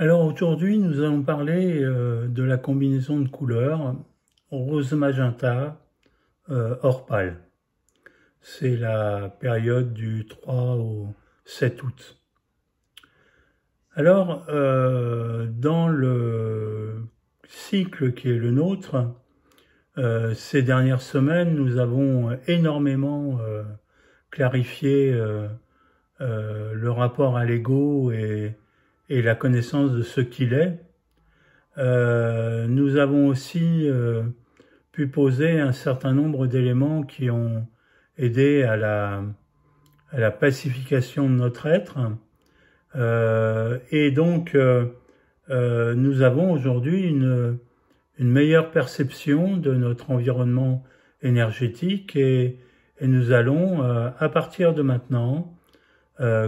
Alors aujourd'hui, nous allons parler de la combinaison de couleurs rose magenta or pâle. C'est la période du 3 au 7 août. Alors, dans le cycle qui est le nôtre, ces dernières semaines, nous avons énormément clarifié le rapport à l'ego et la connaissance de ce qu'il est. Nous avons aussi pu poser un certain nombre d'éléments qui ont aidé à la pacification de notre être. Et donc, nous avons aujourd'hui une meilleure perception de notre environnement énergétique et nous allons, à partir de maintenant,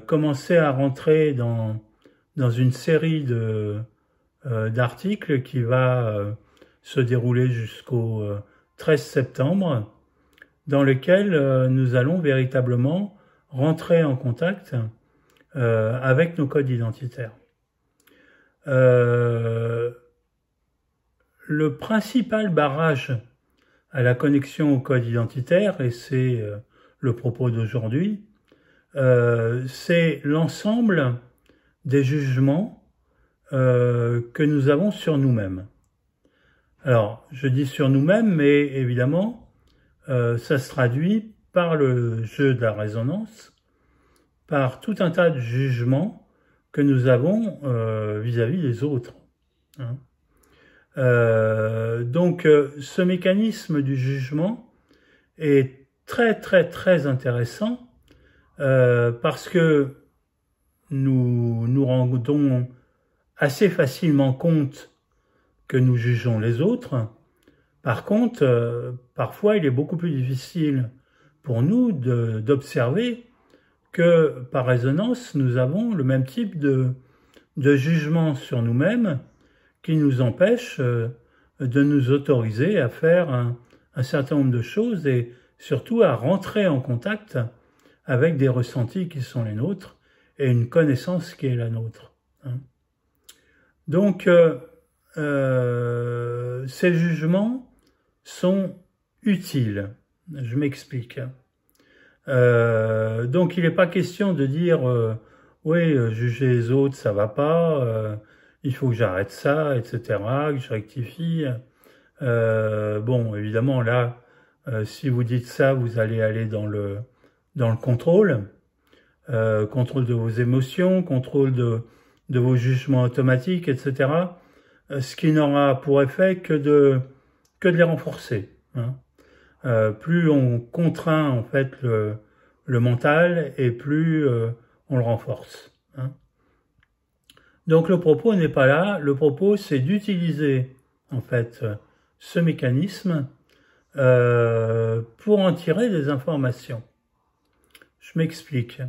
commencer à rentrer dans une série d'articles qui va se dérouler jusqu'au 13 septembre, dans lequel nous allons véritablement rentrer en contact avec nos codes identitaires. Le principal barrage à la connexion au code identitaire, et c'est le propos d'aujourd'hui, c'est l'ensemble des jugements que nous avons sur nous-mêmes. Alors, je dis sur nous-mêmes, mais évidemment, ça se traduit par le jeu de la résonance, par tout un tas de jugements que nous avons vis-à-vis des autres. Hein. Donc, ce mécanisme du jugement est très, très, très intéressant parce que nous nous rendons assez facilement compte que nous jugeons les autres. Par contre, parfois, il est beaucoup plus difficile pour nous d'observer que, par résonance, nous avons le même type de jugement sur nous-mêmes qui nous empêche de nous autoriser à faire un certain nombre de choses et surtout à rentrer en contact avec des ressentis qui sont les nôtres et une connaissance qui est la nôtre. Hein. Donc, ces jugements sont utiles. Je m'explique. Donc, il n'est pas question de dire oui, juger les autres, ça va pas, il faut que j'arrête ça, etc., que je rectifie. Bon, évidemment, là, si vous dites ça, vous allez aller dans le contrôle. Contrôle de vos émotions, contrôle de vos jugements automatiques, etc. Ce qui n'aura pour effet que de les renforcer. Hein. Plus on contraint en fait le mental et plus on le renforce. Hein. Donc le propos n'est pas là. Le propos c'est d'utiliser en fait ce mécanisme pour en tirer des informations. Je m'explique.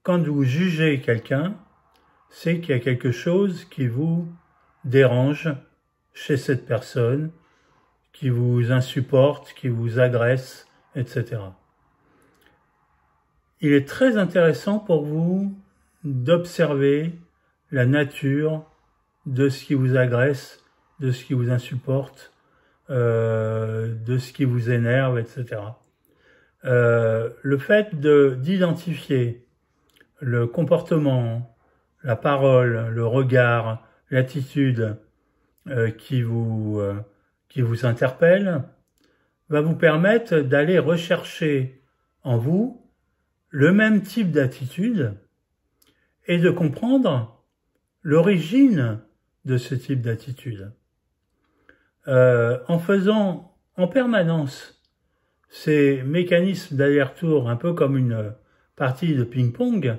Quand vous jugez quelqu'un, c'est qu'il y a quelque chose qui vous dérange chez cette personne, qui vous insupporte, qui vous agresse, etc. Il est très intéressant pour vous d'observer la nature de ce qui vous agresse, de ce qui vous insupporte, de ce qui vous énerve, etc. Le fait d'identifier le comportement, la parole, le regard, l'attitude qui vous interpelle va vous permettre d'aller rechercher en vous le même type d'attitude et de comprendre l'origine de ce type d'attitude. En faisant en permanence ces mécanismes d'aller-retour, un peu comme une partie de ping-pong,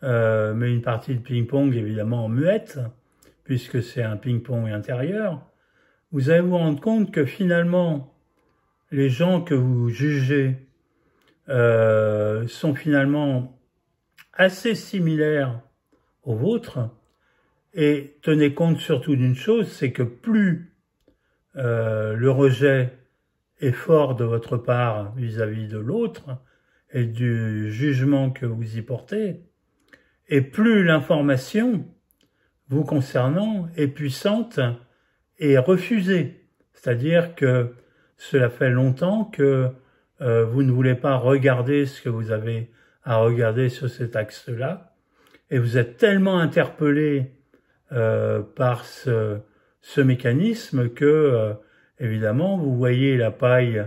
mais une partie de ping-pong évidemment muette, puisque c'est un ping-pong intérieur, vous allez vous rendre compte que finalement, les gens que vous jugez sont finalement assez similaires aux vôtres, et tenez compte surtout d'une chose, c'est que plus le rejet est fort de votre part vis-à-vis de l'autre et du jugement que vous y portez, et plus l'information vous concernant est puissante et refusée. C'est-à-dire que cela fait longtemps que vous ne voulez pas regarder ce que vous avez à regarder sur cet axe-là, et vous êtes tellement interpellé par ce mécanisme que, évidemment, vous voyez la paille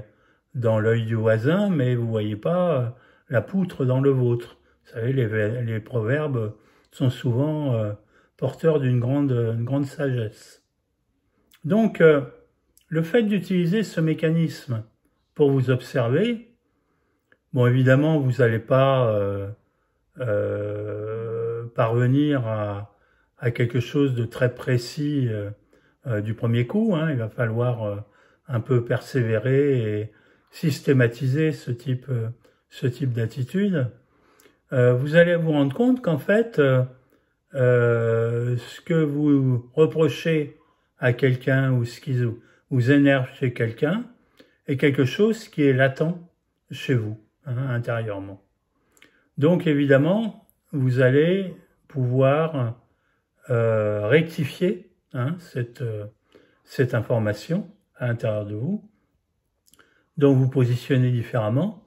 dans l'œil du voisin, mais vous voyez pas la poutre dans le vôtre. Vous savez, les proverbes sont souvent porteurs d'une grande sagesse. Donc, le fait d'utiliser ce mécanisme pour vous observer, bon, évidemment, vous n'allez pas parvenir à quelque chose de très précis du premier coup, hein. Il va falloir un peu persévérer et systématiser ce type d'attitude. Vous allez vous rendre compte qu'en fait, ce que vous reprochez à quelqu'un ou ce qui vous énerve chez quelqu'un est quelque chose qui est latent chez vous, hein, intérieurement. Donc évidemment, vous allez pouvoir rectifier, hein, cette information à l'intérieur de vous, donc vous positionnez différemment.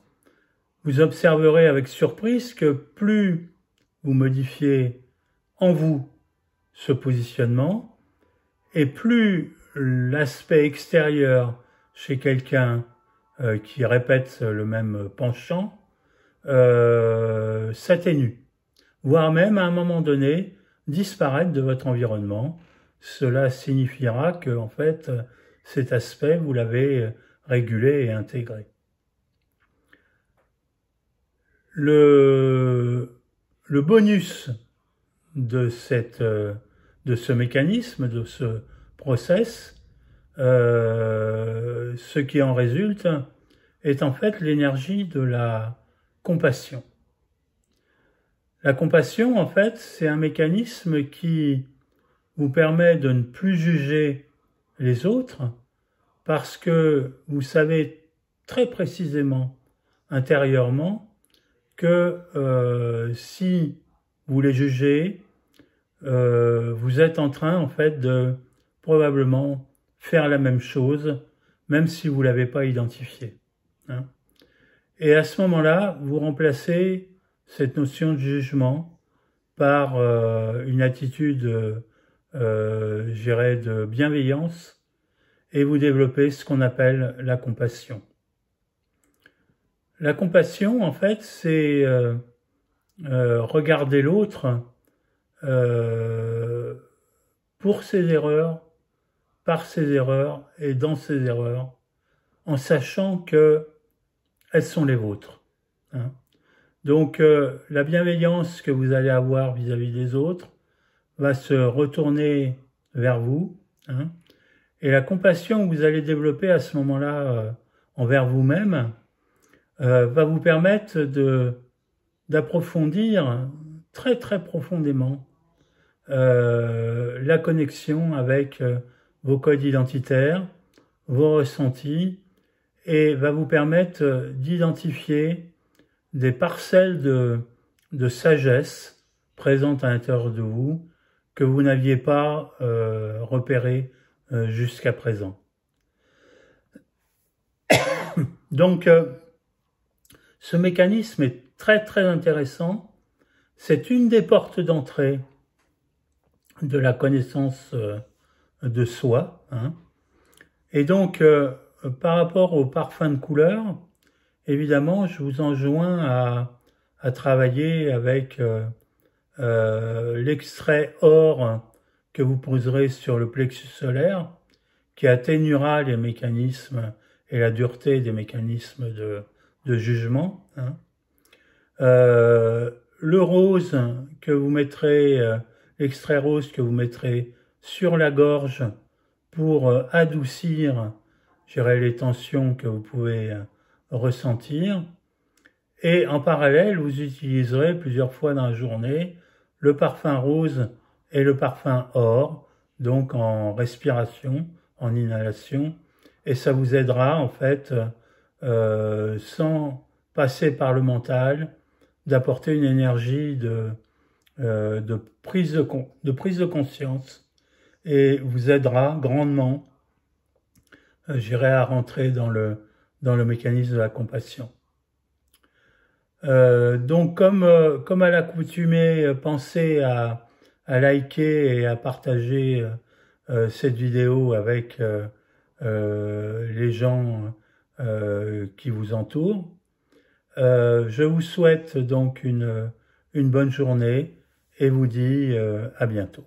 Vous observerez avec surprise que plus vous modifiez en vous ce positionnement, et plus l'aspect extérieur chez quelqu'un qui répète le même penchant s'atténue, voire même à un moment donné disparaître de votre environnement. Cela signifiera que en fait cet aspect vous l'avez régulé et intégré. Le bonus de ce mécanisme, de ce process, ce qui en résulte est en fait l'énergie de la compassion. La compassion, en fait, c'est un mécanisme qui vous permet de ne plus juger les autres parce que vous savez très précisément, intérieurement, que si vous les jugez, vous êtes en train, en fait, de probablement faire la même chose, même si vous ne l'avez pas identifié, hein. Et à ce moment-là, vous remplacez cette notion de jugement par une attitude, je dirais, de bienveillance, et vous développez ce qu'on appelle la compassion. La compassion, en fait, c'est regarder l'autre pour ses erreurs, par ses erreurs et dans ses erreurs, en sachant que elles sont les vôtres, hein. Donc la bienveillance que vous allez avoir vis-à-vis des autres va se retourner vers vous, hein, et la compassion que vous allez développer à ce moment-là envers vous-même va vous permettre d'approfondir très très profondément la connexion avec vos codes identitaires, vos ressentis, et va vous permettre d'identifier des parcelles de sagesse présentes à l'intérieur de vous que vous n'aviez pas repérées jusqu'à présent. Donc, ce mécanisme est très très intéressant. C'est une des portes d'entrée de la connaissance de soi, hein. Et donc, par rapport au parfum de couleur, évidemment, je vous enjoins à travailler avec l'extrait or que vous poserez sur le plexus solaire, qui atténuera les mécanismes et la dureté des mécanismes de jugement, hein. Le rose que vous mettrez, l'extrait rose que vous mettrez sur la gorge pour adoucir, je dirais, les tensions que vous pouvez ressentir. Et en parallèle, vous utiliserez plusieurs fois dans la journée le parfum rose et le parfum or, donc en respiration, en inhalation, et ça vous aidera en fait, sans passer par le mental, d'apporter une énergie de prise de conscience et vous aidera grandement, j'irai à rentrer dans le mécanisme de la compassion. Donc comme à l'accoutumée, pensez à liker et à partager cette vidéo avec les gens qui vous entourent. Je vous souhaite donc une bonne journée et vous dis à bientôt.